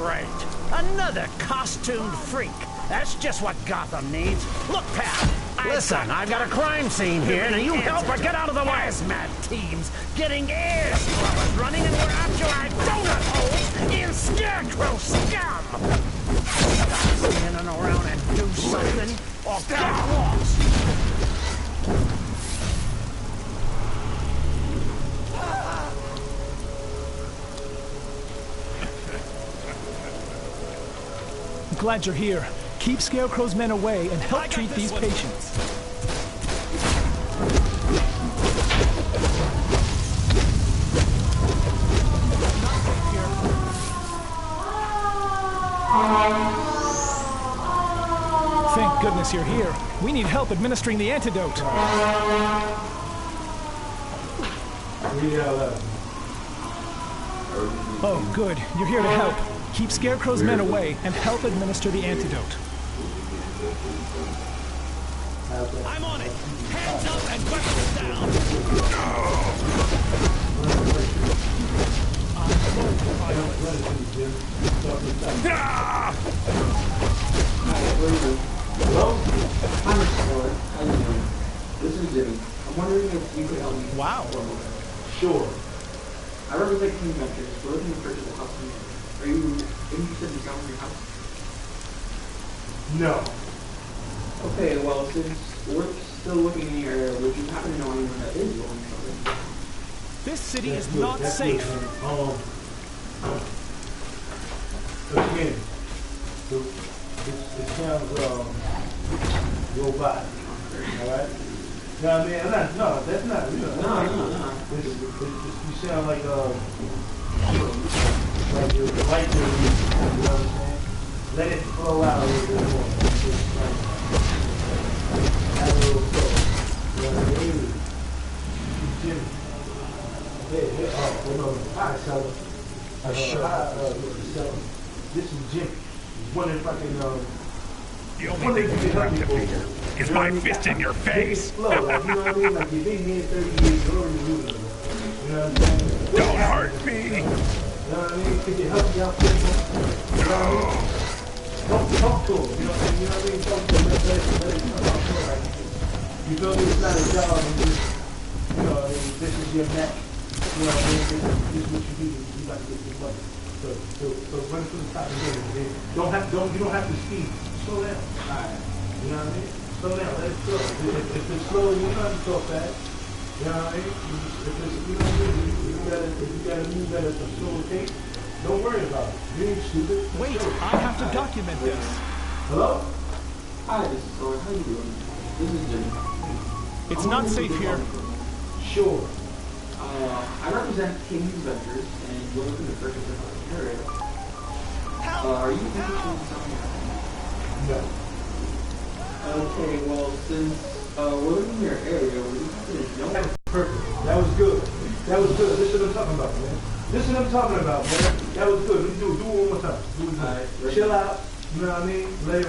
Great. Another costumed freak. That's just what Gotham needs. Look, pal. Listen, I've got a crime scene here. Now you help or get out of the way. Hazmat teams getting air scrubbers running, and we're after our donut holes in Scarecrow scum. Stop standing around and do something, or get lost. Glad you're here. Keep Scarecrow's men away and help treat these patients. Thank goodness you're here. We need help administering the antidote. Oh, good. You're here to help. Keep Scarecrow's men away and help administer the antidote. I'm on it. Hands up and weapons down. Hello? Hi, Mr. Miller. How you doing? This is Jimmy. I'm wondering if you could help me. Wow. Sure. I represent King Ventures. We're looking to purchase a house from you. Are you interested in selling your house? No. Okay, well, since we're still looking in the area, would you happen to know anyone that is willing to sell it? This city is not safe. Again, it sounds robotic. Alright? No, I mean, no, that's not. You know, no. You sound like the light that you know what I'm saying? Let it flow out a little bit more. Have a little flow. You know what I mean? Jimmy. Yeah, no. Hi, Sally. This is Jimmy. Wondering if I can, the only thing you have to figure is my fist in your face. Flow, like, you know what I mean? Like, you've been here 30 years, you're already moving. You know what I'm saying? Don't hurt me. You know what I mean? Could you help me out, please? You know what I mean? Talk to him. You know what I mean? Talk to him. Let it come out. You feel me? It's not a job. You know, this is your neck. You know what I mean? This is what you do. You got to get this money. So run it to the top of the game. You don't have to speed. Slow down. Alright. You know what I mean? Slow down. Let it flow. If it's slow, you don't have to talk fast. You know what I mean? If you gotta move at a slow pace, don't worry about it. You ain't stupid. Wait, I have to document this. Hello? Hi, this is Thor. How you doing? This is Jimmy. It's not safe here. Sure. I represent King's Ventures, and we're looking to purchase a house area. Are you interested in selling your house? No. Okay, well, since we're looking in your area, we have to know. Perfect. That was good. That was good. This is what I'm talking about, man. This is what I'm talking about, man. That was good. Let me do it one more time. Do it again. Chill out. You know what I mean? Let it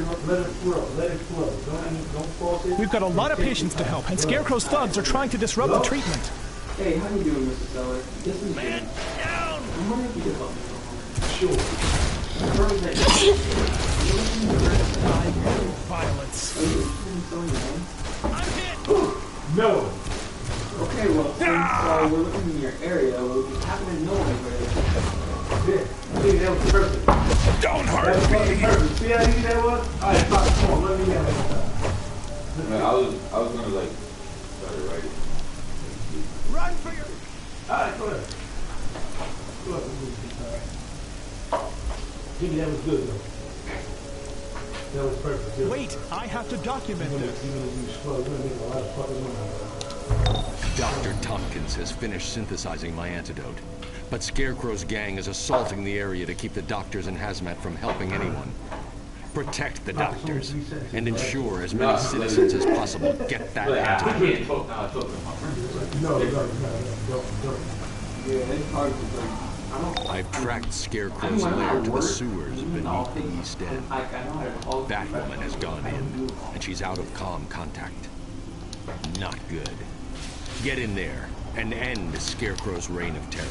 flow. Let it flow. Don't force it. We've got a lot of patients to help, and Scarecrow's thugs are trying to disrupt the treatment. Hey, how you doing, Mr. Seller? This is Man down! I'm wondering if you could help me. Sure. Violence. Are you interested in selling your home? I'm hit! No. Okay, well, since we're looking in your area, would you happen to know anybody? Yeah. See, that was perfect. Don't hurt me. That was perfect. See how easy that was? Alright, come on, let me have it. Man, I was gonna like try to write it. Run for your... Alright, go ahead. Go ahead. Jimmy, that was good, though. That was perfect. Yeah. Wait, I have to document this. Dr. Tompkins has finished synthesizing my antidote, but Scarecrow's gang is assaulting the area to keep the doctors and hazmat from helping anyone. Protect the doctors and ensure as many citizens as possible get that antidote. No. I've tracked Scarecrow's lair to the sewers beneath the East End. Batwoman has gone in, and she's out of comm contact. Not good. Get in there and end Scarecrow's reign of terror.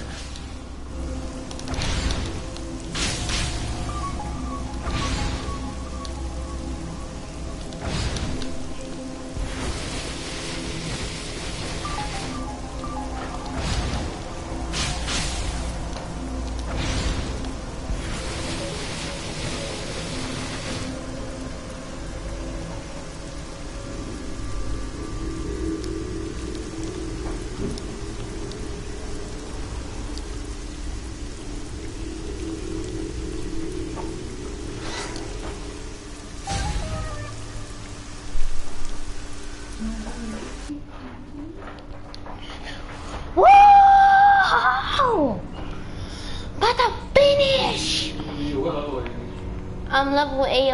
I'm level 8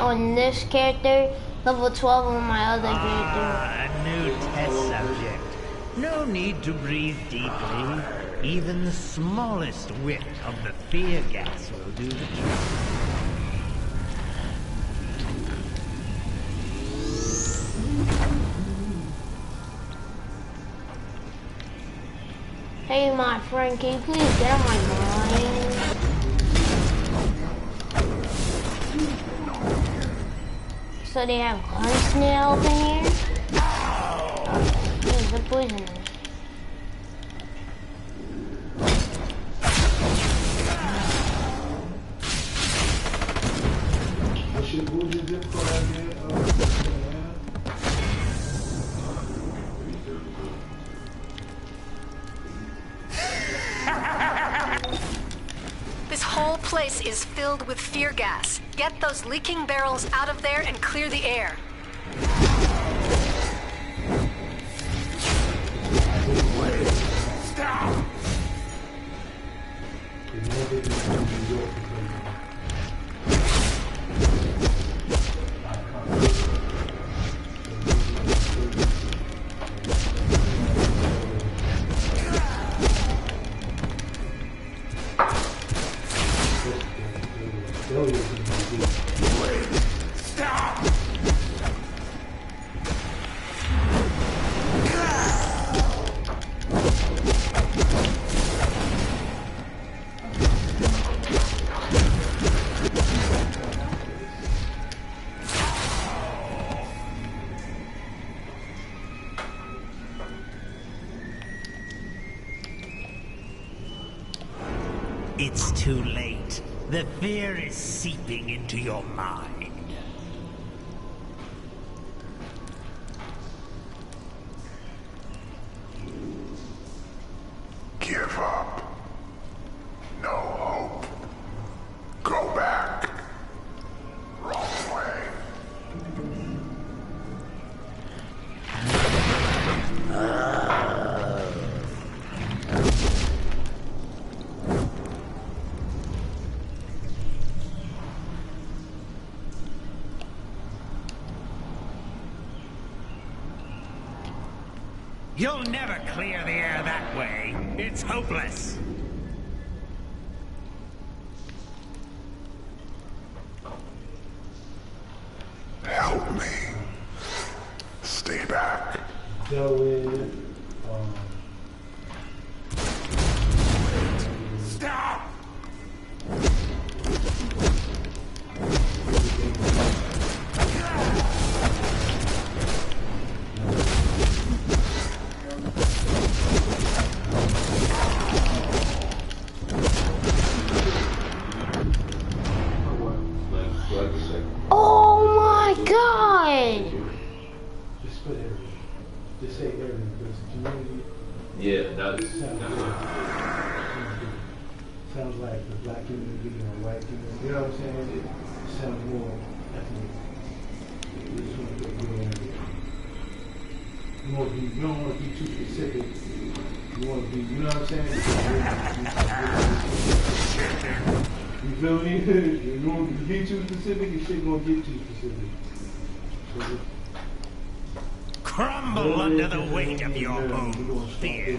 on this character, level 12 on my other character. A new test subject. No need to breathe deeply. Even the smallest whiff of the fear gas will do the trick. Hey, my friend, can you please get on my mind? So they have gun snail up in here? These are poisonous. This whole place is filled with fear gas. Get those leaking barrels out of there and clear the air. Stop! It's too late. The fear is seeping into your mind. Give up. No hope. Go back. Wrong way. You'll never clear the air that way. It's hopeless. Help me. Stay back. Stop! Oh my god! Just put area. Just say area because community. Yeah, that's. Sounds like the black community or white community. You know what I'm saying? It sounds more ethnic. You just want to put your area. You don't want to be too specific. You want to be, you know what I'm saying? You feel me? You don't want to be too specific, your shit gonna get too specific. So Crumble under the weight of your own fear.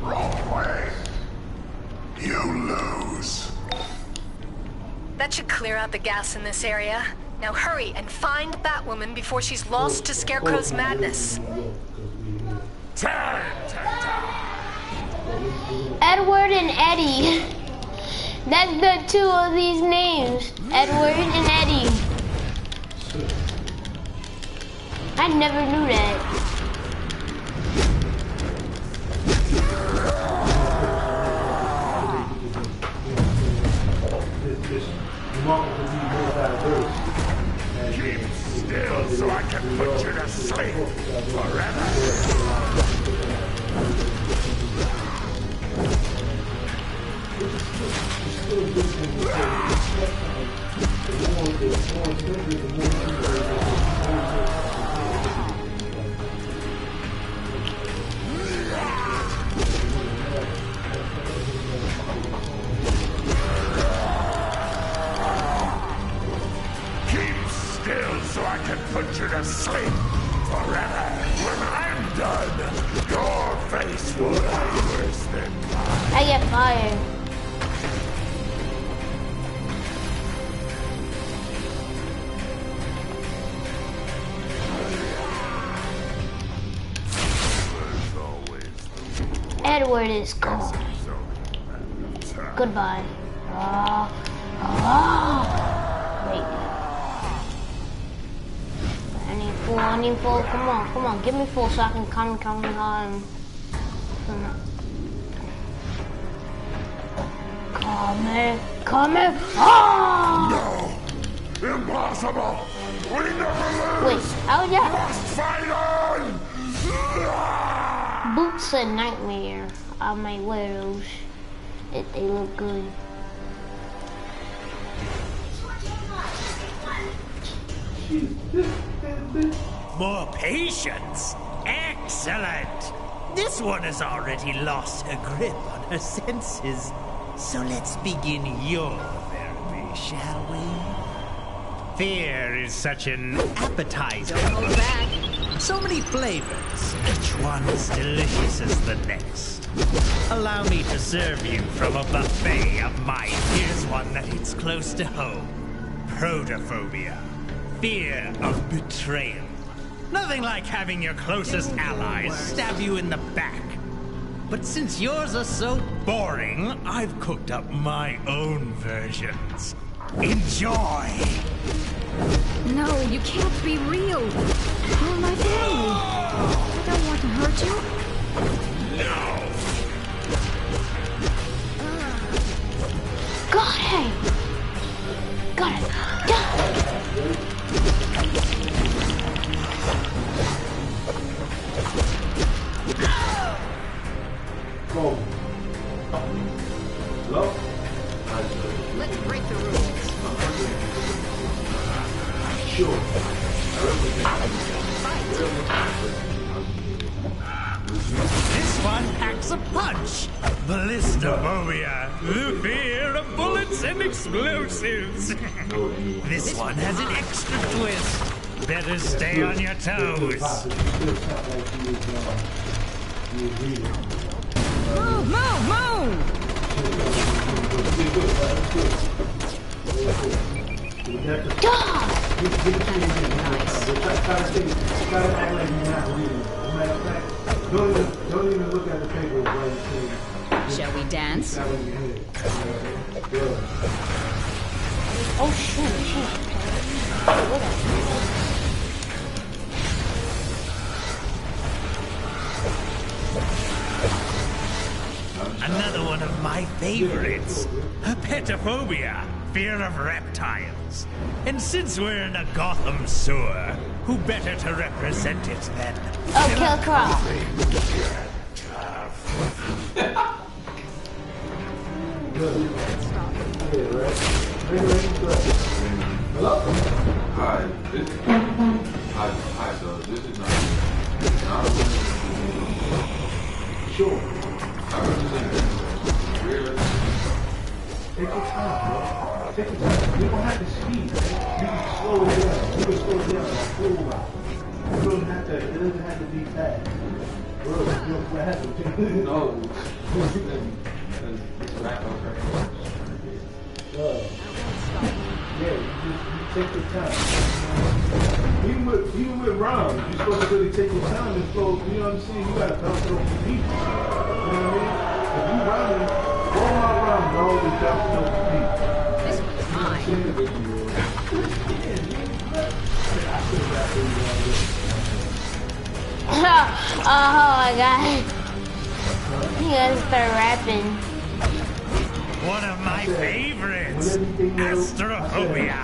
Wrong way. You lose. That should clear out the gas in this area. Now hurry and find Batwoman before she's lost to Scarecrow's madness. Edward and Eddie. That's the two of these names. Edward and Eddie. I never knew that. Keep still so I can put you to sleep forever. still so I can put you to sleep forever. When I'm done, your face will be worse than mine. I get fired. Edward is gone. Goodbye. Wait. I need full. Come on. Give me full so I can come. Come here. No! Impossible! We never lose! Wait, how would that? Must fight on! Boots a nightmare. I might wear those. They look good. More patience. Excellent. This one has already lost her grip on her senses. So let's begin your therapy, shall we? Fear is such an appetizer. Don't hold back. So many flavors, each one as delicious as the next. Allow me to serve you from a buffet of mine. Here's one that hits close to home. Protophobia. Fear of betrayal. Nothing like having your closest allies stab you in the back. But since yours are so boring, I've cooked up my own versions. Enjoy! No, you can't be real. You're my family. I don't want to hurt you. No! Got it. Go. Hello? Let's break the rules. Sure. This one packs a punch. Ballistophobia, the fear of bullets and explosives. This one has an extra twist. Better stay on your toes. Don't even look at the paper. Shall we dance? Oh shit. Another one of my favorites. Herpetophobia, fear of reptiles. And since we're in a Gotham sewer, who better to represent it than... Oh, kill Croc. Hello? Hi, so this is not sure. I represent really. Take your time, bro. Take your time. You don't have to speed. You can slow it down. You can slow it down like slow rock. It doesn't have to be fast. Bro, you know what happened? No. Yeah, you take your time. Even with rhymes, you're supposed to really take your time and flow. You know what I'm saying? You gotta bounce it off the beat. You know what I mean? If you rhyming, all my rhymes are always bouncing off the beat. This one's mine. Oh my god. You guys start rapping. One of my favorites, astrophobia,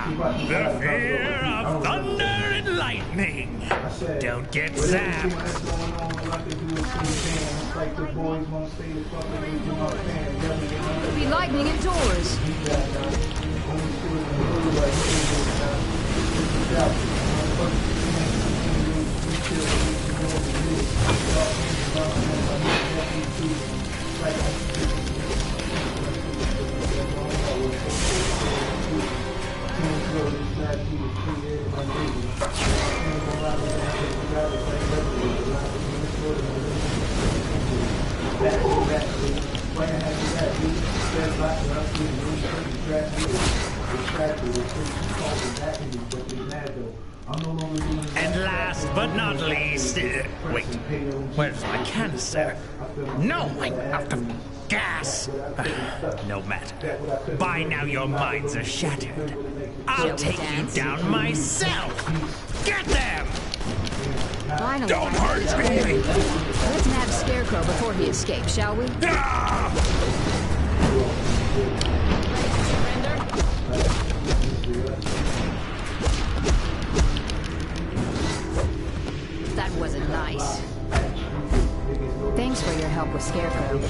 the fear of thunder and lightning. Don't get zapped. Could be lightning indoors. And last but not least, wait, where's my canister? No, I'm out of gas. No matter. By now your minds are shattered. I'll take you down myself. Get them! Finally. Don't hurt me! Let's nab Scarecrow before he escapes, shall we? That wasn't nice. Thanks for your help with Scarecrow.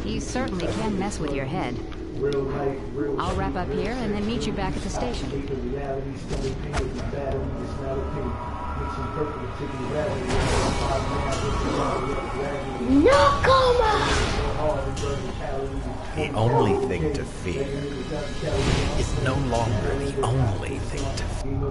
You certainly can mess with your head. I'll wrap up here and then meet you back at the station. Nakama! The only thing to fear is no longer the only thing to fear.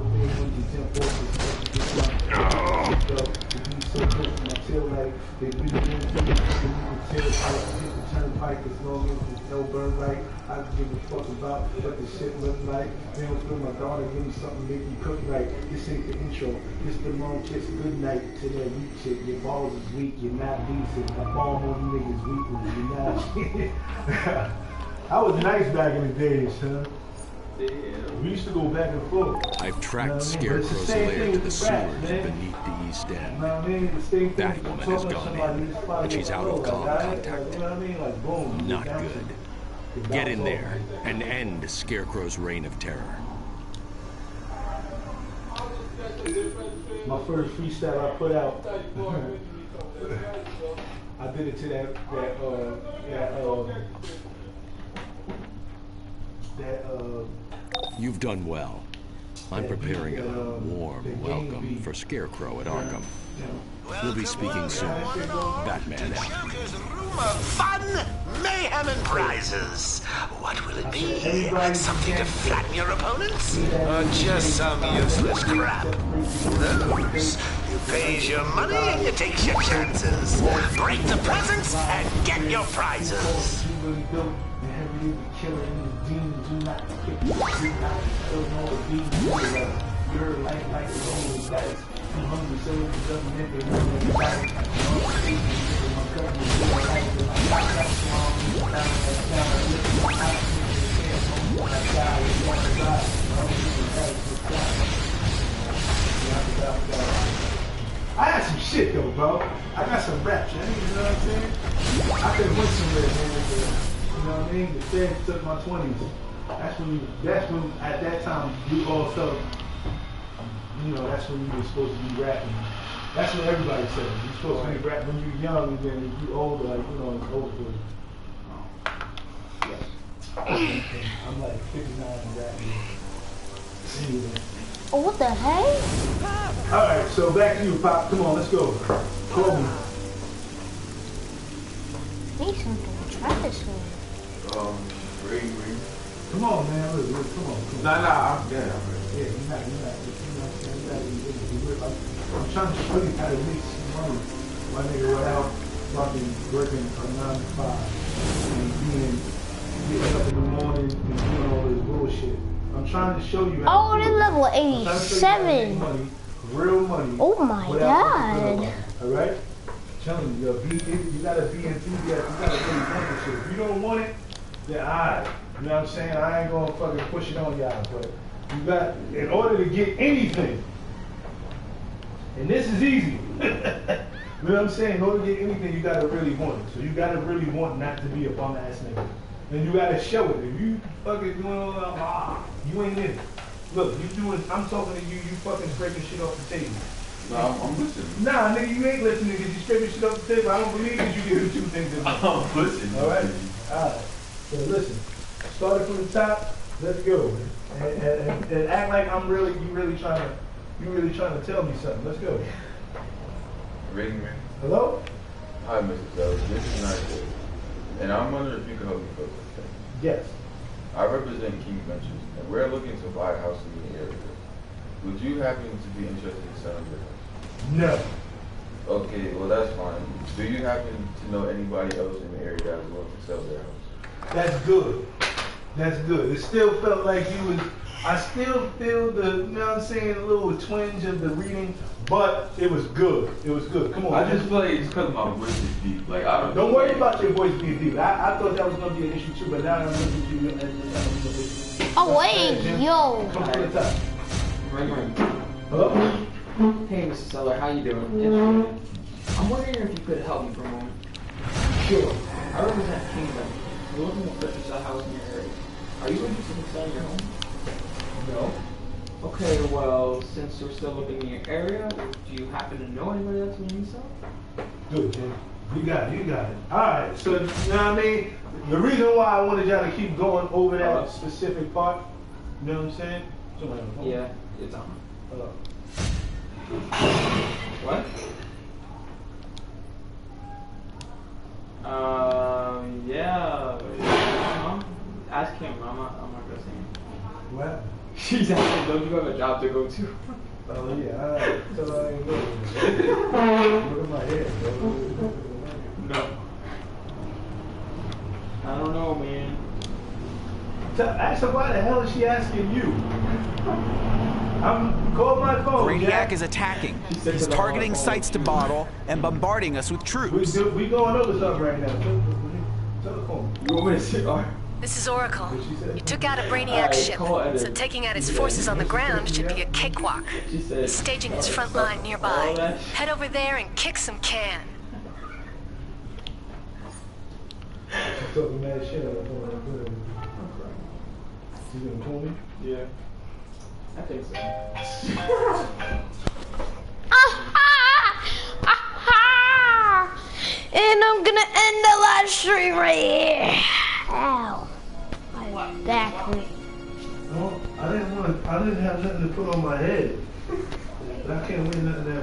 Turnpike as long as there's no burn right. I don't give a fuck about what the shit look like. They don't feel my daughter, give me something, make me cook right. This ain't the intro, this the long kiss, good night to that weak shit. Your balls is weak, you're not decent. I bomb on you niggas weekly, you're not. I was nice back in the days, huh? We used to go back and forth. I've tracked Scarecrow's lair to the sewers beneath the East End. Batwoman has gone in, and she's out of contact. Not good. Get in there and end Scarecrow's reign of terror. My first freestyle I put out, I did it to that You've done well. I'm preparing a warm welcome for Scarecrow at Arkham. We'll be speaking soon. Batman out. Fun, mayhem, and prizes. What will it be? Something to flatten your opponents? Or just some useless crap? Those. You pays your money and you takes your chances. Break the presents and get your prizes. I got some shit though, bro. I got some raps, man. You know what I'm saying? I could win somewhere, man. You know what I mean? The feds took my 20s. That's when at that time we all felt, you know, that's when you were supposed to be rapping. That's what everybody said. You're supposed to be rapping when you're young, and then if you're older, like, you know, it's over for you. I'm like 59 and rapping. Anyway. Oh, what the heck? Alright, so back to you, Pop. Come on, let's go. Call me. Need something to try this one. Ring. Come on, man. Look, come on. Nah, I'm good. Yeah, you're not. I'm trying to show you how to make some money. My nigga, without fucking working a 9 to 5 and getting up in the morning and doing all this bullshit. I'm trying to show you how to do it. Level 87. Money, real money. Oh my god. Alright? Telling you, you gotta be enthusiastic. You gotta really want this shit. If you don't want it, then alright. You know what I'm saying? I ain't gonna fucking push it on y'all, but you got, in order to get anything, and this is easy. You know what I'm saying? In order to get anything, you gotta really want it. So you gotta really want not to be a bum ass nigga. And you gotta show it. If you fucking doing all that, you ain't in it. Look, I'm talking to you, you fucking breaking shit off the table. Nah, I'm listening. Nah, nigga, you ain't listening because you scraping shit off the table. I don't believe that you can do two things at once. I'm listening. Alright? Alright. So listen, starting from the top, let's go. And act like you really trying to tell me something. Let's go. Ring. Hello? Hi, Mr. Sellers. This is Nigel. And I'm wondering if you could help me focus. Yes. I represent King Ventures, and we're looking to buy a house in the area. Would you happen to be interested in selling your house? No. Okay, well that's fine. Do you happen to know anybody else in the area that is willing to sell their house? That's good. That's good. It still felt like you was I still feel the, you know what I'm saying, a little twinge of the reading, but it was good. It was good. Come on. I just feel like it's because my voice is deep. Like, I don't worry about your voice being deep. I thought that was going to be an issue too, but now I'm listening to you. Oh, wait, yo. Come to the top. Ring. Hello? Hey, Mr. Seller, how you doing? I'm wondering if you could help me for a moment. Sure. I represent Kingdom. We're looking to purchase a house in your area. Are you interested in selling your home? No. Okay, well, since we're still looking in your area, do you happen to know anybody that's willing to sell? Good, kid. You got it. Alright, so, you know what I mean? The reason why I wanted y'all to keep going over that specific part, you know what I'm saying? Somebody on the phone. Yeah, it's on. What? Yeah. Ask him. I'm not gonna say him. What? She's asking, don't you have a job to go to? Oh, yeah, alright. So I ain't going. Look at my head, bro. No. I don't know, man. Ask her why the hell is she asking you? Call my phone. Brainiac is attacking. He's targeting sites to bottle and bombarding us with troops. We going over something right now. Telephone. You want me to sit on? This is Oracle. You took out a Brainiac ship, so taking out his forces on the ground should be a cakewalk. He's staging his front line nearby. Head over there and kick some can. She's talking mad shit on the phone. You gonna call me? Yeah. I think so. And I'm gonna end the live stream right here. Ow. My back hurt. No, I didn't have nothing to put on my head. But I can't wait nothing that